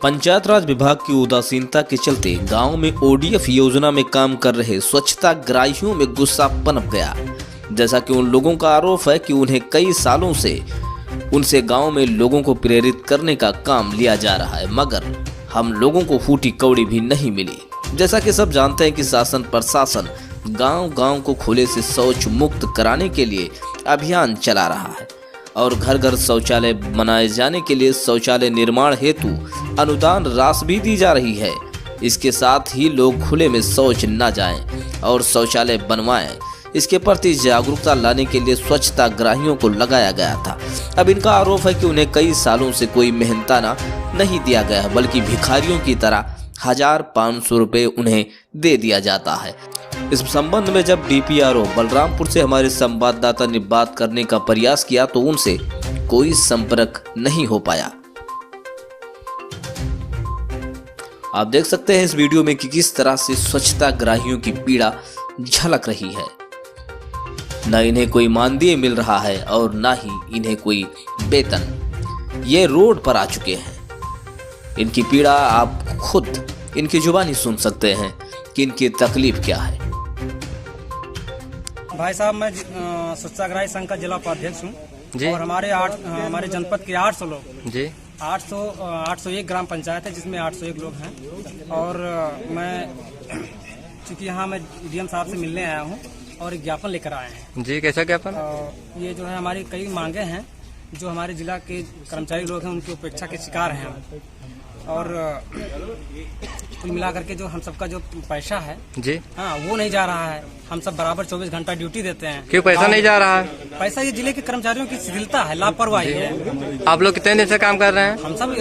पंचायत राज विभाग की उदासीनता के चलते गांव में ओडीएफ योजना में काम कर रहे स्वच्छता ग्राहियों में गुस्सा पनप गया। जैसा कि उन लोगों का आरोप है कि उन्हें कई सालों से उनसे गांव में लोगों को प्रेरित करने का काम लिया जा रहा है, मगर हम लोगों को फूटी कौड़ी भी नहीं मिली। जैसा कि सब जानते हैं कि शासन प्रशासन गांव-गांव को खुले से शौच मुक्त कराने के लिए अभियान चला रहा है और घर घर शौचालय बनाए जाने के लिए शौचालय निर्माण हेतु अनुदान राशि भी दी जा रही है। इसके साथ ही लोग खुले में शौच न जाएं और शौचालय बनवाएं, इसके प्रति जागरूकता लाने के लिए स्वच्छता ग्राहियों को लगाया गया था। अब इनका आरोप है कि उन्हें कई सालों से कोई मेहनताना नहीं दिया गया है, बल्कि भिखारियों की तरह 1500 रुपये उन्हें दे दिया जाता है। इस संबंध में जब डीपीआरओ बलरामपुर से हमारे संवाददाता ने बात करने का प्रयास किया तो उनसे कोई संपर्क नहीं हो पाया। आप देख सकते हैं इस वीडियो में कि किस तरह से स्वच्छता ग्राहियों की पीड़ा झलक रही है। न इन्हें कोई मानदेय मिल रहा है और न ही इन्हें कोई वेतन। ये रोड पर आ चुके हैं। इनकी पीड़ा आप खुद इनकी जुबानी सुन सकते हैं कि इनकी तकलीफ क्या है। भाई साहब, मैं स्वच्छाग्राही संघ का जिला उपाध्यक्ष हूँ और हमारे जनपद के 800 लोग जी 801 ग्राम पंचायत है जिसमें 801 लोग हैं। और मैं चूँकि यहाँ मैं डीएम साहब से मिलने आया हूँ और एक ज्ञापन लेकर आए हैं। जी, कैसा ज्ञापन? ये जो है हमारी कई मांगे हैं जो हमारे जिला के कर्मचारी लोग हैं उनकी उपेक्षा के शिकार हैं हम। और कुल मिला करके जो हम सबका जो पैसा है जी हाँ वो नहीं जा रहा है। हम सब बराबर 24 घंटा ड्यूटी देते हैं। क्यों पैसा नहीं जा रहा है? पैसा ये जिले के कर्मचारियों की शिथिलता है, लापरवाही है। आप लोग कितने दिन से काम कर रहे हैं? हम सब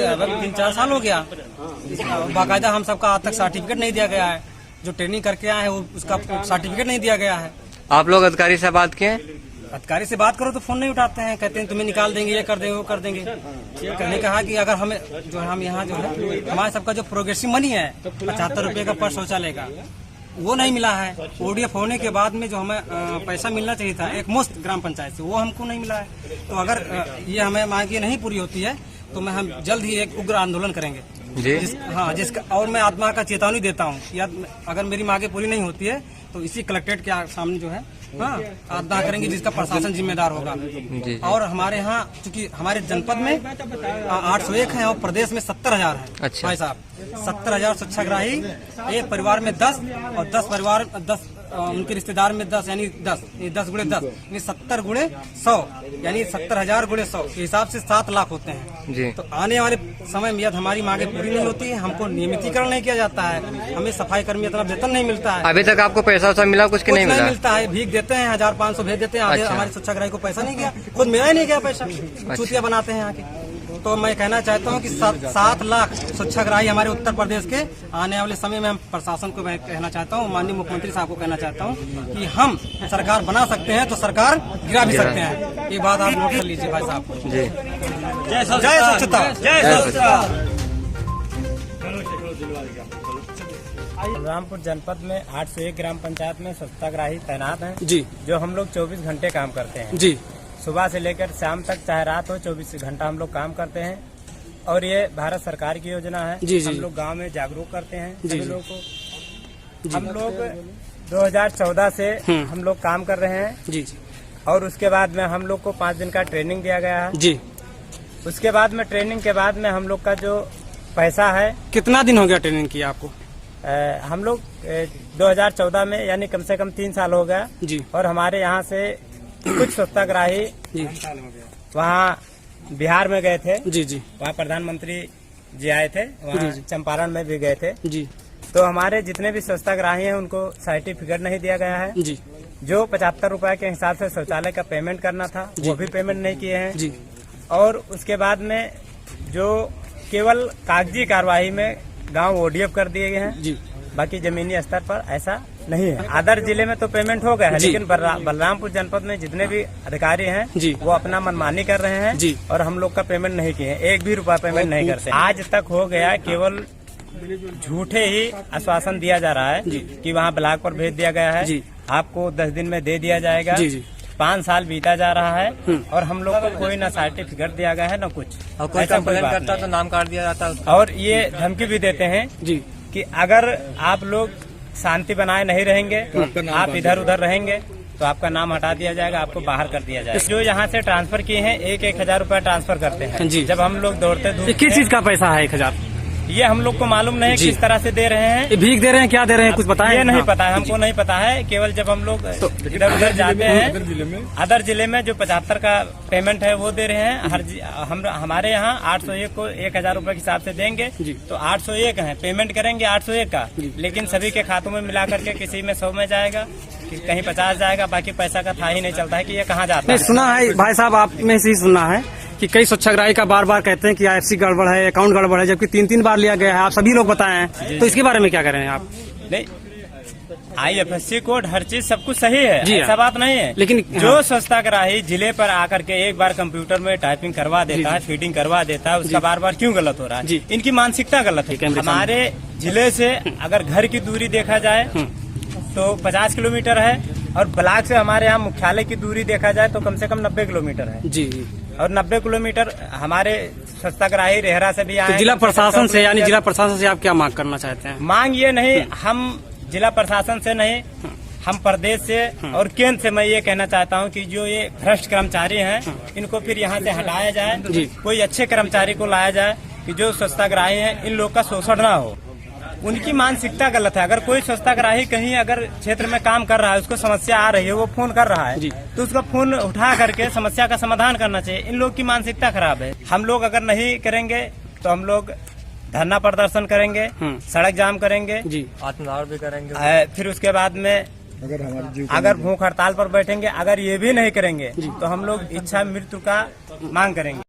3-4 साल हो गया। बाकायदा हम सबका आज तक सर्टिफिकेट नहीं दिया गया है। जो ट्रेनिंग करके आए हैं उसका सर्टिफिकेट नहीं दिया गया है। आप लोग अधिकारी से बात किए? अधिकारी से बात करो तो फोन नहीं उठाते हैं, कहते हैं तुम्हें निकाल देंगे, ये कर देंगे, वो कर देंगे। कहने कहा कि अगर हमें जो हम यहाँ जो है हमारे सबका जो प्रोग्रेसिव मनी है 75 रुपये का पर शौचालय का वो नहीं मिला है। ओडीएफ होने के बाद में जो हमें पैसा मिलना चाहिए था एक मुश्त ग्राम पंचायत से वो हमको नहीं मिला है। तो अगर ये हमें मांगे नहीं पूरी होती है तो हम जल्द ही एक उग्र आंदोलन करेंगे जिसका और मैं आत्मा का चेतावनी देता हूँ कि अगर मेरी मांगे पूरी नहीं होती है तो इसी कलेक्ट्रेट के सामने जो है आत्मा करेंगे जिसका प्रशासन जिम्मेदार होगा। और हमारे यहाँ चूंकि हमारे जनपद में 801 है और प्रदेश में 70,000 है। अच्छा। भाई साहब 70,000 स्वच्छाग्राही, एक परिवार में 10 और 10 परिवार 10 उनके रिश्तेदार में 10 यानी 10 गुणे 10 यानी 70 गुणे 100 यानी 70,000 गुणे 100 के हिसाब से 7 लाख होते हैं जी। तो आने वाले समय में यदि हमारी मांगे पूरी नहीं होती है, हमको नियमितीकरण नहीं किया जाता है, हमें सफाई कर्मी इतना वेतन नहीं मिलता है। अभी तक आपको पैसा मिला? कुछ नहीं मिलता है। भीख देते हैं 1500 भेज देते हैं। अच्छा। हमारे स्वच्छाग्राही को पैसा नहीं गया, खुद मेरा ही नहीं गया पैसा। चूतिया बनाते हैं यहाँ के। तो मैं कहना चाहता हूँ कि 7 लाख स्वच्छाग्राही हमारे उत्तर प्रदेश के आने वाले समय में हम प्रशासन को मैं कहना चाहता हूँ, माननीय मुख्यमंत्री साहब को कहना चाहता हूँ कि हम सरकार बना सकते हैं तो सरकार गिरा भी सकते हैं। ये बात आप नोट कर लीजिए भाई साहब। जय स्वच्छता, जय स्वच्छता। बलरामपुर जनपद में 801 ग्राम पंचायत में स्वच्छताग्राही तैनात हैं जी, जो हम लोग 24 घंटे काम करते हैं जी। सुबह से लेकर शाम तक चाहे रात हो 24 घंटा हम लोग काम करते हैं। और ये भारत सरकार की योजना है जी। हम लोग गांव में जागरूक करते हैं सभी लोगों को। हम लोग 2014 से हम लोग काम कर रहे हैं जी। और उसके बाद में हम लोग को 5 दिन का ट्रेनिंग दिया गया है जी। उसके बाद में ट्रेनिंग के बाद में हम लोग का जो पैसा है। कितना दिन हो गया ट्रेनिंग किया आपको? हम लोग 2014 में यानी कम से कम 3 साल हो गया जी। और हमारे यहाँ से कुछ स्वच्छताग्राही वहाँ बिहार में गए थे जी जी। वहाँ प्रधानमंत्री जी आए थे, वहाँ चंपारण में भी गए थे जी। तो हमारे जितने भी स्वच्छताग्राही हैं उनको सर्टिफिकेट नहीं दिया गया है जी। जो 75 रुपए के हिसाब से शौचालय का पेमेंट करना था वो भी पेमेंट नहीं किए हैं जी। और उसके बाद में जो केवल कागजी कार्यवाही में गांव ओडीएफ कर दिए गए हैं जी। बाकी जमीनी स्तर पर ऐसा नहीं है। अदर जिले में तो पेमेंट हो गया है, लेकिन बलरामपुर जनपद में जितने भी अधिकारी हैं जी वो अपना मनमानी कर रहे हैं जी। और हम लोग का पेमेंट नहीं किए हैं, 1 भी रुपया पेमेंट नहीं करते। आज तक हो गया, केवल झूठे ही आश्वासन दिया जा रहा है कि वहाँ ब्लॉक पर भेज दिया गया है, आपको 10 दिन में दे दिया जाएगा जी। 5 साल बीता जा रहा है और हम लोग को कोई ना सर्टिफिकेट दिया गया है ना कुछ, और कोई कंप्लेन करता तो नाम काट दिया जाता है। और ये धमकी भी देते हैं जी कि अगर आप लोग शांति बनाए नहीं रहेंगे, आप इधर उधर रहेंगे तो आपका नाम हटा दिया जाएगा, आपको बाहर कर दिया जाएगा। जो यहाँ से ट्रांसफर किए हैं 1,000 रुपया ट्रांसफर करते हैं जी। जब हम लोग दौड़ते धूपते, किस चीज का पैसा है 1,000? ये हम लोग को मालूम नहीं किस तरह से दे रहे हैं। भीख दे रहे हैं, क्या दे रहे हैं, कुछ बताएं? ये नहीं पता है, हमको नहीं पता है। केवल जब हम लोग इधर उधर जाते हैं, अदर जिले में जो 75 का पेमेंट है वो दे रहे हैं। हमारे यहाँ 801 को 1,000 रुपए के हिसाब से देंगे तो 801 है, पेमेंट करेंगे 801 का, लेकिन सभी के खातों में मिला करके किसी में 100 में जाएगा, कहीं 50 जाएगा, बाकी पैसा का था ही नहीं चलता है कि ये कहाँ जाता है। सुना है भाई साहब, आप में से ही सुना है कि कई स्वच्छाग्रही का बार बार कहते हैं कि IFC गड़बड़ है, अकाउंट गड़बड़ है, जबकि 3-3 बार लिया गया है। आप सभी लोग बताए हैं, तो इसके बारे में क्या कह रहे हैं आप? नहीं, IFSC कोड हर चीज सब कुछ सही है, ऐसा बात नहीं है, लेकिन जो स्वच्छताग्राही जिले पर आकर के एक बार कंप्यूटर में टाइपिंग करवा देता है, फीडिंग करवा देता है, उसका बार बार क्यों गलत हो रहा है? इनकी मानसिकता गलत है। हमारे जिले से अगर घर की दूरी देखा जाए तो 50 किलोमीटर है, और ब्लॉक से हमारे यहाँ मुख्यालय की दूरी देखा जाए तो कम से कम 90 किलोमीटर है जी। और 90 किलोमीटर हमारे स्वच्छताग्राही रेहरा से भी आए। तो जिला प्रशासन से, यानी जिला प्रशासन से आप क्या मांग करना चाहते हैं? मांग ये नहीं, हम जिला प्रशासन से नहीं, हम प्रदेश से और केंद्र से मैं ये कहना चाहता हूँ कि जो ये भ्रष्ट कर्मचारी हैं इनको फिर यहाँ से हटाया जाए, कोई अच्छे कर्मचारी को लाया जाए कि जो स्वच्छताग्राही हैं इन लोग का शोषण ना हो। उनकी मानसिकता गलत है। अगर कोई स्वच्छताग्राही कहीं अगर क्षेत्र में काम कर रहा है, उसको समस्या आ रही है, वो फोन कर रहा है तो उसका फोन उठा करके समस्या का समाधान करना चाहिए। इन लोग की मानसिकता खराब है। हम लोग अगर नहीं करेंगे तो हम लोग धरना प्रदर्शन करेंगे, सड़क जाम करेंगे, आत्मदाह भी करेंगे। फिर उसके बाद में अगर भूख हड़ताल पर बैठेंगे, अगर ये भी नहीं करेंगे तो हम लोग इच्छा मृत्यु का मांग करेंगे।